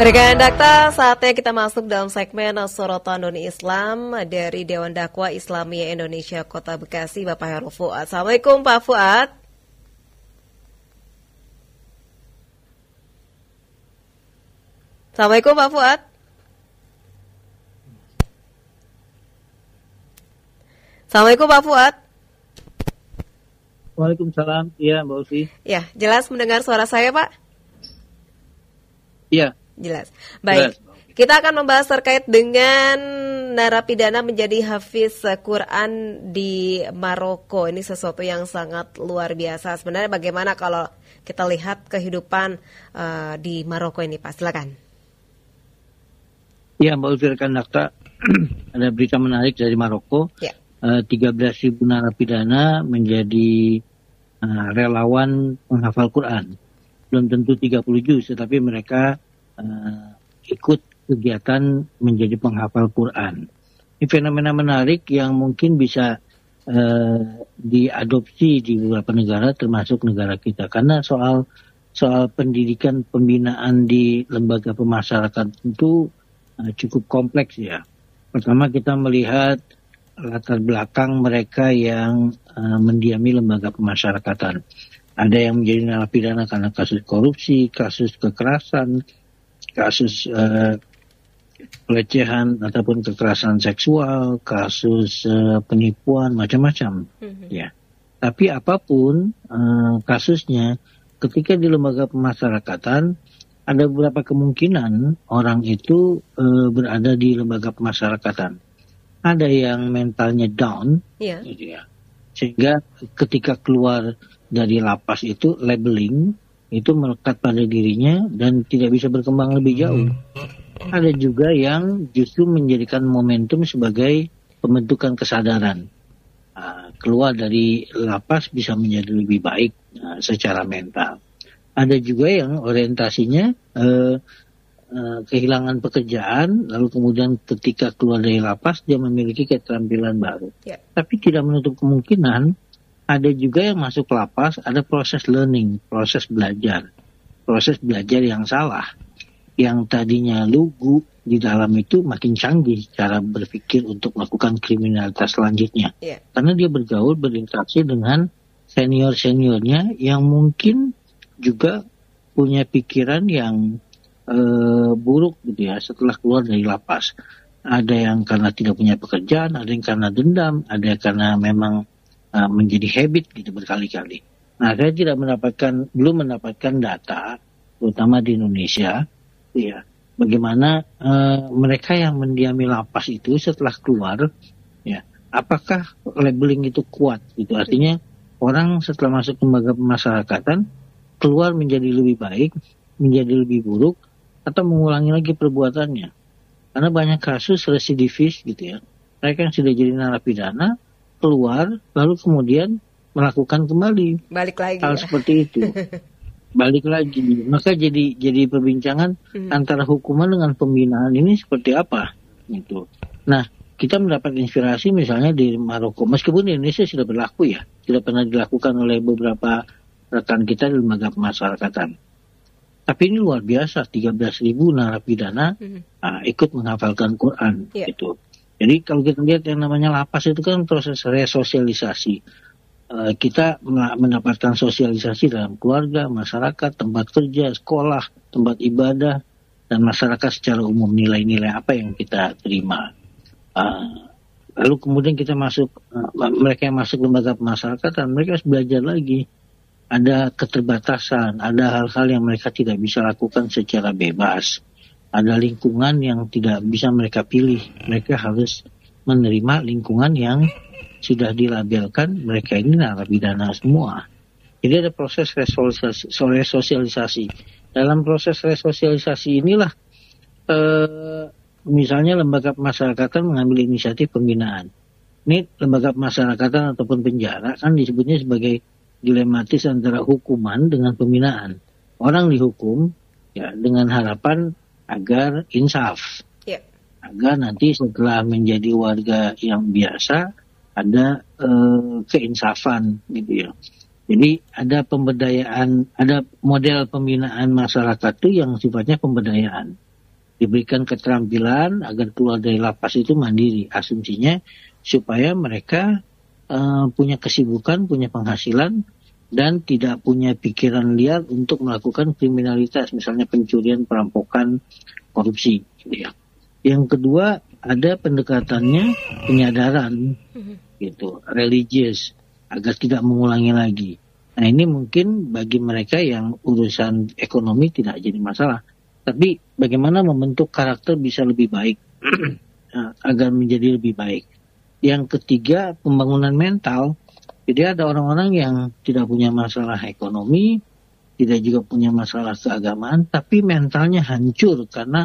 Rekan Dakta, saatnya kita masuk dalam segmen Sorotan Dunia Islam dari Dewan Dakwah Islamiyah Indonesia Kota Bekasi, Bapak Hairul Fuad. Assalamualaikum Pak Fuad. Assalamualaikum Pak Fuad. Assalamualaikum Pak Fuad. Waalaikumsalam, iya Mbak Usi. Ya, jelas mendengar suara saya Pak? Iya. Jelas. Baik, kita akan membahas terkait dengan narapidana menjadi hafiz Quran di Maroko. Ini sesuatu yang sangat luar biasa. Sebenarnya bagaimana kalau kita lihat kehidupan di Maroko ini Pak? Silakan. Iya Mbak Usi, rekan Dakta, ada berita menarik dari Maroko. Ya. 13.000 narapidana menjadi relawan penghafal Quran. Belum tentu 30 juz, tetapi mereka ikut kegiatan menjadi penghafal Quran. Ini fenomena menarik yang mungkin bisa diadopsi di beberapa negara, termasuk negara kita. Karena soal pendidikan pembinaan di lembaga pemasyarakatan itu cukup kompleks ya. Pertama kita melihat latar belakang mereka yang mendiami lembaga pemasyarakatan. Ada yang menjadi narapidana karena kasus korupsi, kasus kekerasan, kasus pelecehan ataupun kekerasan seksual, kasus penipuan, macam-macam. Ya. Tapi apapun kasusnya, ketika di lembaga pemasyarakatan ada beberapa kemungkinan orang itu berada di lembaga pemasyarakatan. Ada yang mentalnya down, gitu ya. Sehingga ketika keluar dari lapas itu labeling itu melekat pada dirinya dan tidak bisa berkembang lebih jauh. Ada juga yang justru menjadikan momentum sebagai pembentukan kesadaran. Keluar dari lapas bisa menjadi lebih baik secara mental. Ada juga yang orientasinya kehilangan pekerjaan, lalu kemudian ketika keluar dari lapas dia memiliki keterampilan baru. Tapi tidak menutup kemungkinan ada juga yang masuk lapas, ada proses learning, proses belajar yang salah. Yang tadinya lugu di dalam itu makin canggih cara berpikir untuk melakukan kriminalitas selanjutnya. Karena dia bergaul, berinteraksi dengan senior-seniornya yang mungkin juga punya pikiran yang buruk gitu ya setelah keluar dari lapas. Ada yang karena tidak punya pekerjaan, ada yang karena dendam, ada yang karena memang menjadi habit gitu berkali-kali. Nah, saya belum mendapatkan data, terutama di Indonesia, ya, bagaimana mereka yang mendiami lapas itu setelah keluar, ya, apakah labeling itu kuat? Gitu, artinya orang setelah masuk lembaga pemasyarakatan keluar menjadi lebih baik, menjadi lebih buruk, atau mengulangi lagi perbuatannya. Karena banyak kasus residivis gitu ya, mereka yang sudah jadi narapidana keluar, lalu kemudian melakukan kembali balik lagi hal seperti itu. Balik lagi. Maka jadi perbincangan antara hukuman dengan pembinaan ini seperti apa gitu. Nah, kita mendapat inspirasi misalnya di Maroko, meskipun di Indonesia sudah berlaku ya, sudah pernah dilakukan oleh beberapa rekan kita di lembaga pemasyarakatan. Tapi ini luar biasa, 13.000 narapidana ikut menghafalkan Quran gitu. Jadi kalau kita lihat yang namanya lapas itu kan proses resosialisasi. Kita mendapatkan sosialisasi dalam keluarga, masyarakat, tempat kerja, sekolah, tempat ibadah, dan masyarakat secara umum, nilai-nilai apa yang kita terima. Lalu kemudian kita mereka yang masuk lembaga pemasyarakatan, mereka harus belajar lagi. Ada keterbatasan, ada hal-hal yang mereka tidak bisa lakukan secara bebas. Ada lingkungan yang tidak bisa mereka pilih. Mereka harus menerima lingkungan yang sudah dilabelkan mereka ini narapidana semua. Jadi ada proses resosialisasi. Dalam proses resosialisasi inilah misalnya lembaga pemasyarakatan mengambil inisiatif pembinaan. Ini lembaga pemasyarakatan ataupun penjara kan disebutnya sebagai dilematis antara hukuman dengan pembinaan. Orang dihukum ya dengan harapan agar insaf, agar nanti setelah menjadi warga yang biasa ada keinsafan gitu ya. Jadi ada pemberdayaan, ada model pembinaan masyarakat itu yang sifatnya pemberdayaan. diberikan keterampilan agar keluar dari lapas itu mandiri. Asumsinya supaya mereka punya kesibukan, punya penghasilan, dan tidak punya pikiran liar untuk melakukan kriminalitas, misalnya pencurian, perampokan, korupsi. Gitu ya. Yang kedua, ada pendekatannya penyadaran, gitu, religius, agar tidak mengulangi lagi. Nah, ini mungkin bagi mereka yang urusan ekonomi tidak jadi masalah. Tapi bagaimana membentuk karakter bisa lebih baik, agar menjadi lebih baik. Yang ketiga, pembangunan mental. Jadi ada orang-orang yang tidak punya masalah ekonomi, tidak juga punya masalah keagamaan, tapi mentalnya hancur karena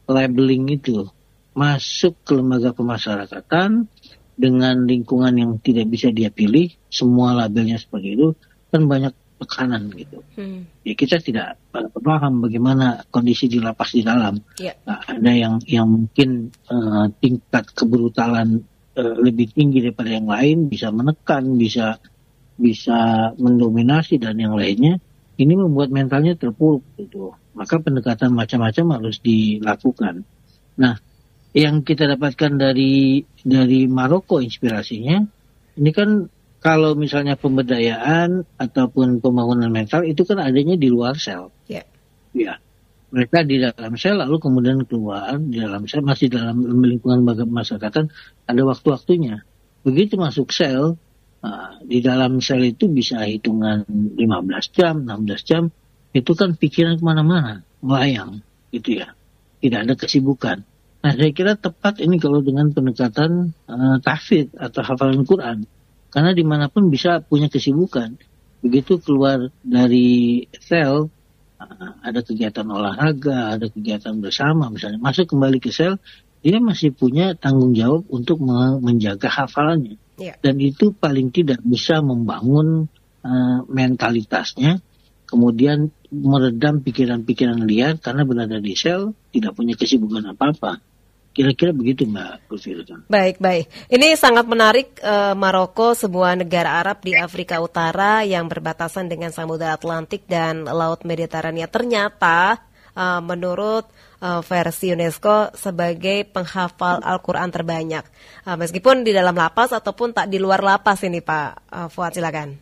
labeling itu. Masuk ke lembaga pemasyarakatan dengan lingkungan yang tidak bisa dia pilih, semua labelnya seperti itu, kan banyak tekanan gitu. Ya, kita tidak paham bagaimana kondisi di lapas di dalam. Nah, ada yang mungkin tingkat kebrutalan lebih tinggi daripada yang lain, bisa menekan, bisa mendominasi dan yang lainnya. Ini membuat mentalnya terpuruk gitu. Maka pendekatan macam-macam harus dilakukan. Nah, yang kita dapatkan dari Maroko inspirasinya, ini kan kalau misalnya pemberdayaan ataupun pembangunan mental itu kan adanya di luar sel. Ya. Mereka di dalam sel lalu kemudian keluar di dalam sel, masih dalam lingkungan masyarakat, ada waktu-waktunya. Begitu masuk sel, di dalam sel itu bisa hitungan 15 jam, 16 jam, itu kan pikiran kemana-mana, melayang, gitu ya. Tidak ada kesibukan. Nah, saya kira tepat ini kalau dengan pendekatan tahfidz atau hafalan Quran. Karena dimanapun bisa punya kesibukan. Begitu keluar dari sel, ada kegiatan olahraga, ada kegiatan bersama, misalnya masuk kembali ke sel, dia masih punya tanggung jawab untuk menjaga hafalannya. Dan itu paling tidak bisa membangun mentalitasnya, kemudian meredam pikiran-pikiran liar karena berada di sel, tidak punya kesibukan apa-apa. Kira-kira begitu, Mbak Putri. Baik. Ini sangat menarik. Maroko, sebuah negara Arab di Afrika Utara yang berbatasan dengan Samudra Atlantik dan Laut Mediterania, ternyata menurut versi UNESCO sebagai penghafal Al-Quran terbanyak. Meskipun di dalam lapas ataupun tak di luar lapas ini, Pak Fuad, silakan.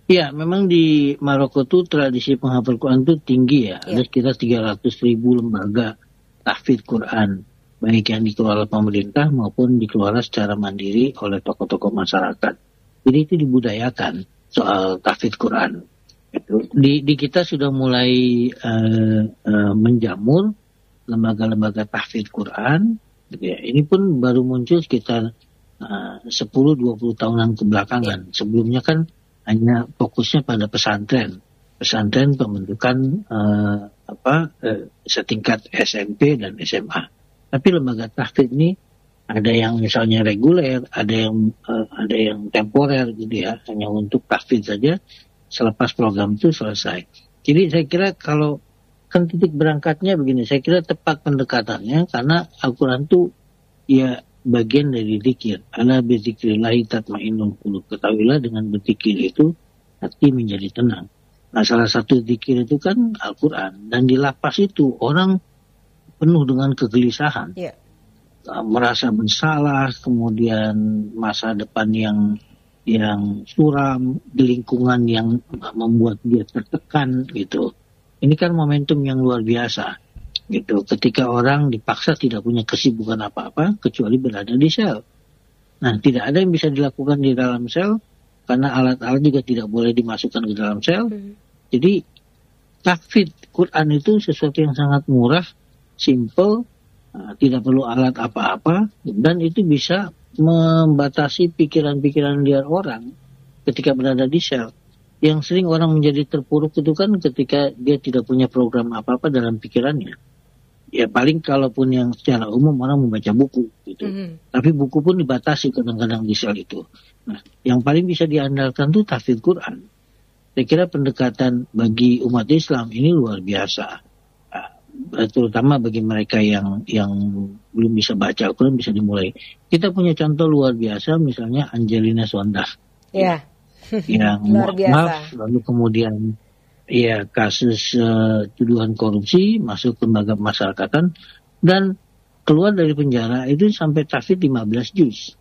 Ya, memang di Maroko tuh tradisi penghafal Quran tuh tinggi ya. Ada sekitar 300.000 lembaga tahfidz Quran, baik yang dikelola pemerintah maupun dikelola secara mandiri oleh tokoh-tokoh masyarakat. Jadi itu dibudayakan soal tahfidz Quran. Di kita sudah mulai menjamur lembaga-lembaga tahfidz Quran. Ya, ini pun baru muncul sekitar 10-20 tahunan kebelakangan. Sebelumnya kan hanya fokusnya pada pesantren pembentukan setingkat SMP dan SMA. Tapi lembaga tahfidz ini ada yang misalnya reguler, ada yang temporer gitu ya, hanya untuk tahfidz saja selepas program itu selesai. Jadi saya kira kalau kan titik berangkatnya begini, saya kira tepat pendekatannya karena Al-Quran itu ya bagian dari zikir. Ala bizikrillahi tatmainnul qulub. Ketahuilah dengan berzikir itu hati menjadi tenang. Nah, salah satu zikir itu kan Al-Quran. Dan di lapas itu orang penuh dengan kegelisahan. Merasa bersalah, kemudian masa depan yang suram, di lingkungan yang membuat dia tertekan gitu. Ini kan momentum yang luar biasa gitu. Ketika orang dipaksa tidak punya kesibukan apa-apa kecuali berada di sel. Nah, tidak ada yang bisa dilakukan di dalam sel karena alat-alat juga tidak boleh dimasukkan ke dalam sel. Jadi tahfidz Quran itu sesuatu yang sangat murah, simple, tidak perlu alat apa-apa, dan itu bisa membatasi pikiran-pikiran liar orang ketika berada di sel. Yang sering orang menjadi terpuruk itu kan ketika dia tidak punya program apa-apa dalam pikirannya. Ya paling kalaupun yang secara umum orang membaca buku gitu. Tapi buku pun dibatasi kadang-kadang di sel itu. Nah, yang paling bisa diandalkan itu tahfidz Quran. Saya kira pendekatan bagi umat Islam ini luar biasa. Terutama bagi mereka yang belum bisa baca Al-Quran bisa dimulai. Kita punya contoh luar biasa, misalnya Angelina Sondag. Ya. Yang luar biasa. Lalu kemudian ya kasus tuduhan korupsi, masuk lembaga pemasyarakatan, dan keluar dari penjara itu sampai tahfidz 15 juz.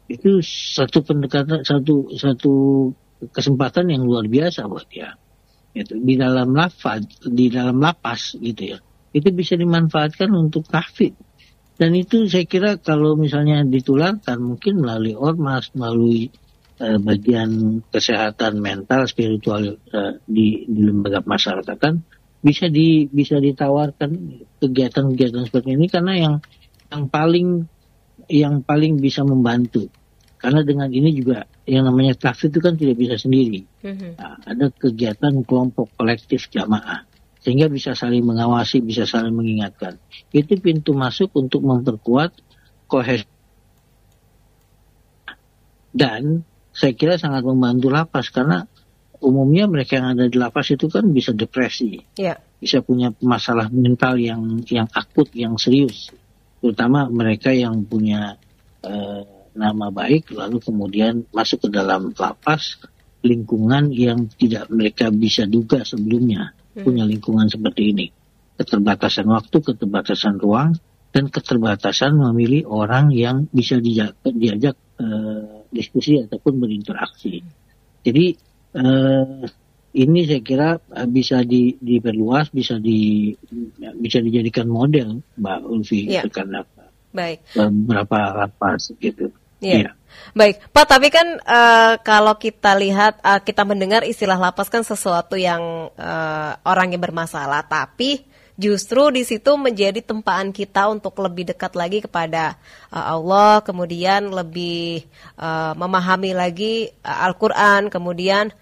Itu satu pendekatan, satu kesempatan yang luar biasa buat dia. Itu di dalam lapas gitu ya. Itu bisa dimanfaatkan untuk tahfidz. Dan itu saya kira kalau misalnya ditularkan mungkin melalui ormas, melalui bagian kesehatan mental, spiritual di lembaga masyarakatan, bisa ditawarkan kegiatan-kegiatan seperti ini, karena yang paling bisa membantu. Karena dengan ini juga yang namanya tahfidz itu kan tidak bisa sendiri. Nah, ada kegiatan kelompok kolektif jamaah, sehingga bisa saling mengawasi, bisa saling mengingatkan. Itu pintu masuk untuk memperkuat kohesi. Dan saya kira sangat membantu lapas, karena umumnya mereka yang ada di lapas itu kan bisa depresi, bisa punya masalah mental yang akut, yang serius, terutama mereka yang punya nama baik, lalu kemudian masuk ke dalam lapas, lingkungan yang tidak mereka bisa duga sebelumnya, punya lingkungan seperti ini, keterbatasan waktu, keterbatasan ruang, dan keterbatasan memilih orang yang bisa diajak diskusi ataupun berinteraksi. Jadi ini saya kira bisa diperluas, bisa dijadikan model, Mbak Ulfi, karena beberapa lapas gitu. Iya. Baik, Pak. Tapi kan kalau kita lihat, kita mendengar istilah lapas kan sesuatu yang orang yang bermasalah, tapi justru di situ menjadi tempaan kita untuk lebih dekat lagi kepada Allah, kemudian lebih memahami lagi Al-Quran, kemudian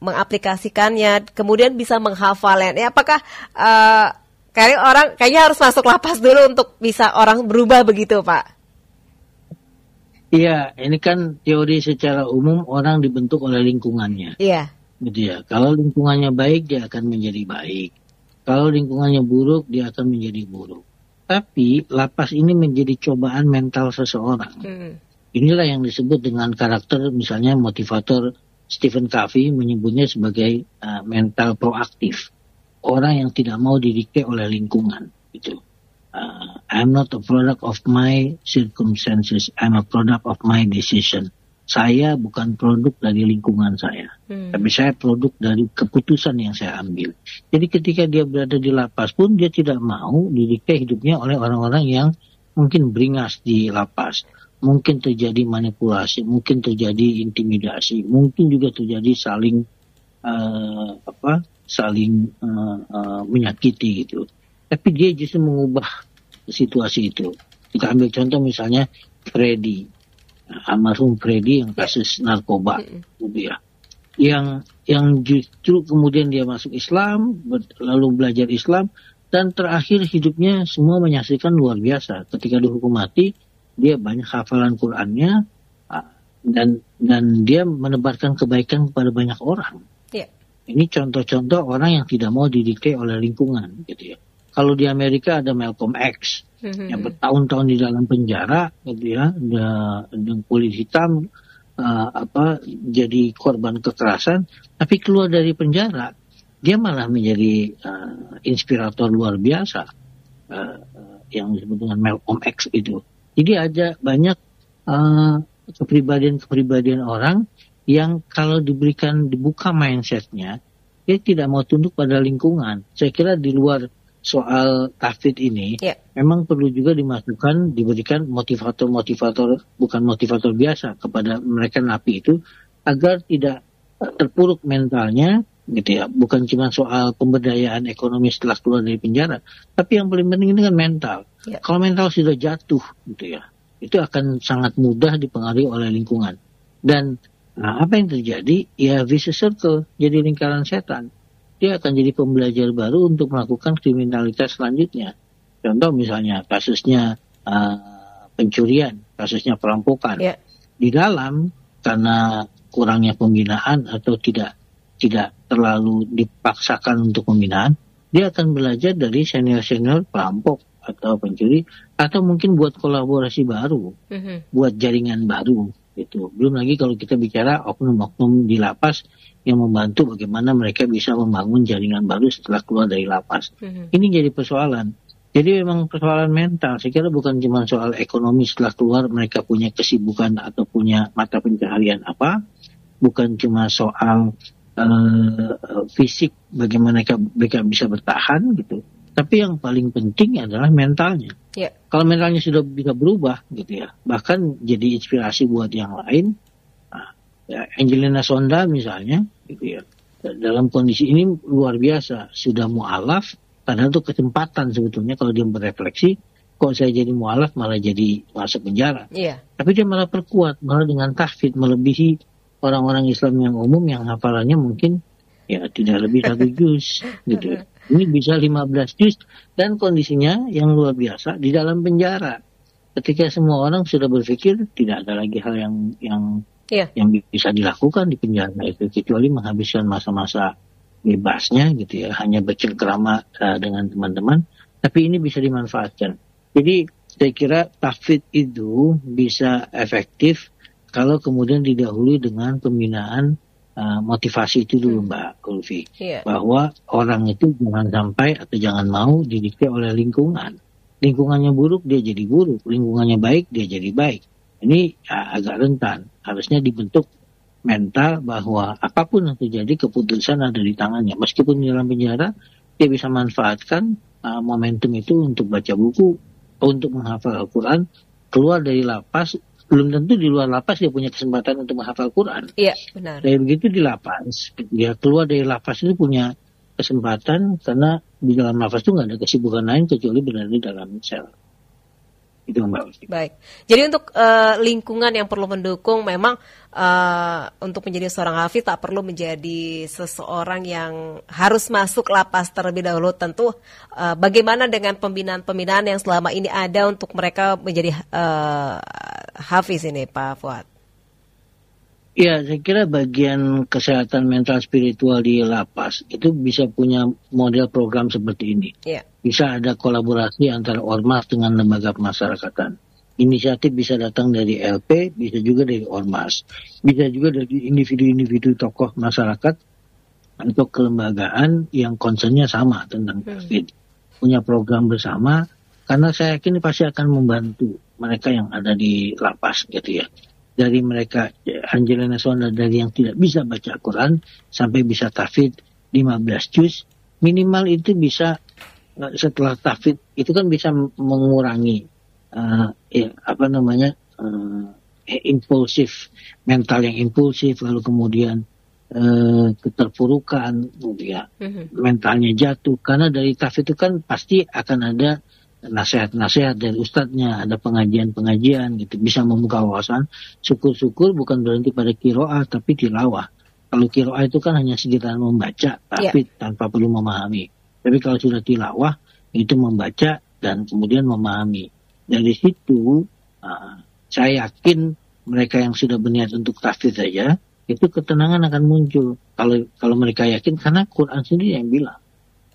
mengaplikasikannya, kemudian bisa menghafalnya. Apakah kayaknya harus masuk lapas dulu untuk bisa orang berubah begitu, Pak? Iya, ini kan teori secara umum orang dibentuk oleh lingkungannya. Iya. Gitu ya. Kalau lingkungannya baik, dia akan menjadi baik. Kalau lingkungannya buruk, dia akan menjadi buruk. Tapi lapas ini menjadi cobaan mental seseorang. Inilah yang disebut dengan karakter, misalnya motivator Stephen Covey menyebutnya sebagai mental proaktif. Orang yang tidak mau didikte oleh lingkungan. Gitu. I'm not a product of my circumstances. I'm a product of my decision. Saya bukan produk dari lingkungan saya, tapi saya produk dari keputusan yang saya ambil. Jadi ketika dia berada di lapas pun dia tidak mau didikte hidupnya oleh orang-orang yang mungkin beringas di lapas. Mungkin terjadi manipulasi, mungkin terjadi intimidasi, mungkin juga terjadi saling menyakiti gitu. Tapi dia justru mengubah situasi itu. Kita ambil contoh misalnya Freddy. Almarhum Freddy yang kasus narkoba, gitu ya. Yang justru kemudian dia masuk Islam, lalu belajar Islam, dan terakhir hidupnya semua menyaksikan luar biasa. Ketika dihukum mati, dia banyak hafalan Qur'annya, dan dia menebarkan kebaikan kepada banyak orang. Ini contoh-contoh orang yang tidak mau didikte oleh lingkungan, gitu ya. Kalau di Amerika ada Malcolm X yang bertahun-tahun di dalam penjara, gitu ya, dengan kulit hitam, jadi korban kekerasan, tapi keluar dari penjara, dia malah menjadi inspirator luar biasa, yang disebut dengan Malcolm X itu. Jadi ada banyak kepribadian-kepribadian orang yang kalau dibuka mindsetnya, dia tidak mau tunduk pada lingkungan. Saya kira di luar soal tahfidz ini, memang perlu juga diberikan motivator, bukan motivator biasa kepada mereka napi itu, agar tidak terpuruk mentalnya, gitu ya. Bukan cuma soal pemberdayaan ekonomi setelah keluar dari penjara, tapi yang paling penting ini kan mental. Kalau mental sudah jatuh, gitu ya, itu akan sangat mudah dipengaruhi oleh lingkungan. Dan apa yang terjadi? Ya vicious circle, jadi lingkaran setan. Dia akan jadi pembelajar baru untuk melakukan kriminalitas selanjutnya. Contoh misalnya kasusnya pencurian, kasusnya perampokan. Di dalam, karena kurangnya pembinaan atau tidak terlalu dipaksakan untuk pembinaan, dia akan belajar dari senior-senior perampok atau pencuri, atau mungkin buat kolaborasi baru, buat jaringan baru. Gitu. Belum lagi kalau kita bicara oknum-oknum di lapas yang membantu bagaimana mereka bisa membangun jaringan baru setelah keluar dari lapas. Ini jadi persoalan. Jadi memang persoalan mental. Saya kira bukan cuma soal ekonomi setelah keluar mereka punya kesibukan atau punya mata pencaharian apa. Bukan cuma soal fisik bagaimana mereka bisa bertahan gitu. Tapi yang paling penting adalah mentalnya. Yeah. Kalau mentalnya sudah bisa berubah gitu ya, bahkan jadi inspirasi buat yang lain. Angelina Sonda misalnya, gitu ya, dalam kondisi ini luar biasa, sudah mu'alaf, karena itu kesempatan sebetulnya kalau dia berefleksi, kok saya jadi mu'alaf malah jadi masuk penjara. Yeah. Tapi dia malah perkuat, malah dengan tahfidz melebihi orang-orang Islam yang umum yang hafalannya mungkin ya tidak lebih 1 juz, gitu. Ini bisa 15 juz dan kondisinya yang luar biasa di dalam penjara. Ketika semua orang sudah berpikir tidak ada lagi hal yang bisa dilakukan di penjara itu kecuali menghabiskan masa-masa bebasnya gitu ya, hanya bercengkrama dengan teman-teman, tapi ini bisa dimanfaatkan. Jadi saya kira tahfidz itu bisa efektif kalau kemudian didahului dengan pembinaan motivasi itu dulu Mbak Kulfi, bahwa orang itu jangan sampai atau jangan mau didikte oleh lingkungan. Lingkungannya buruk dia jadi buruk, lingkungannya baik dia jadi baik. Ini agak rentan. Harusnya dibentuk mental bahwa apapun yang terjadi keputusan ada di tangannya. Meskipun di dalam penjara dia bisa manfaatkan momentum itu untuk baca buku, untuk menghafal Al-Quran, keluar dari lapas. Belum tentu di luar lapas dia punya kesempatan untuk menghafal Quran. Iya, benar. Dan begitu di lapas, dia keluar dari lapas itu punya kesempatan karena di dalam lapas itu nggak ada kesibukan lain kecuali berada di dalam sel. Itu Mbak. Baik. Jadi untuk lingkungan yang perlu mendukung memang untuk menjadi seorang hafidz tak perlu menjadi seseorang yang harus masuk lapas terlebih dahulu. Tentu bagaimana dengan pembinaan-pembinaan yang selama ini ada untuk mereka menjadi hafidz ini Pak Fuad? Ya, saya kira bagian kesehatan mental spiritual di lapas itu bisa punya model program seperti ini. Yeah. Bisa ada kolaborasi antara ormas dengan lembaga pemasyarakatan. Inisiatif bisa datang dari LP, bisa juga dari ormas. Bisa juga dari individu-individu tokoh masyarakat atau kelembagaan yang concernnya sama tentang tahfidz. Punya program bersama, karena saya yakin pasti akan membantu mereka yang ada di lapas gitu ya. Dari mereka Angelina Sonda dari yang tidak bisa baca Quran sampai bisa tahfidz 15 juz, minimal itu bisa setelah tahfidz itu kan bisa mengurangi impulsif, mental yang impulsif, lalu kemudian keterpurukan, kemudian mentalnya jatuh, karena dari tahfidz itu kan pasti akan ada nasihat-nasihat dari ustadznya, ada pengajian-pengajian gitu, bisa membuka wawasan. Syukur-syukur bukan berhenti pada qiraah tapi tilawah. Kalau qiraah itu kan hanya sekitar membaca tapi tanpa perlu memahami. Tapi kalau sudah tilawah itu membaca dan kemudian memahami. Dari situ saya yakin mereka yang sudah berniat untuk tahfidz saja itu ketenangan akan muncul. Kalau mereka yakin, karena Quran sendiri yang bilang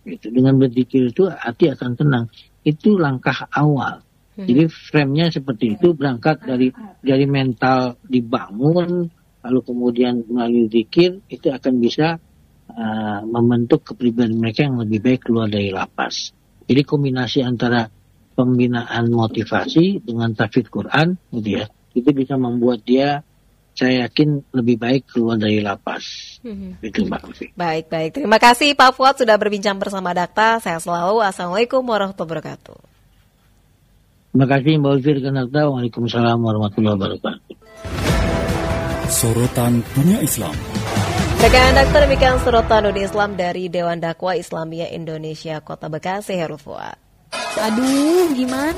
gitu. Dengan berzikir itu hati akan tenang. Itu langkah awal. Jadi frame-nya seperti itu, berangkat dari mental dibangun, lalu kemudian melalui zikir itu akan bisa membentuk kepribadian mereka yang lebih baik keluar dari lapas. Jadi kombinasi antara pembinaan motivasi dengan tahfidz Quran gitu ya, itu bisa membuat dia, saya yakin, lebih baik keluar dari lapas. Itu Mbak Lufi. Baik. Terima kasih Pak Fuad sudah berbincang bersama Dakta. Saya selalu. Assalamualaikum warahmatullahi wabarakatuh. Terima kasih Mbak Lufi dan Dakta. Waalaikumsalam warahmatullahi wabarakatuh. Sorotan Dunia Islam. Rekan Dakta, demikian sorotan Dunia Islam dari Dewan Dakwah Islamiyah Indonesia Kota Bekasi, Heru Fuad. Aduh, gimana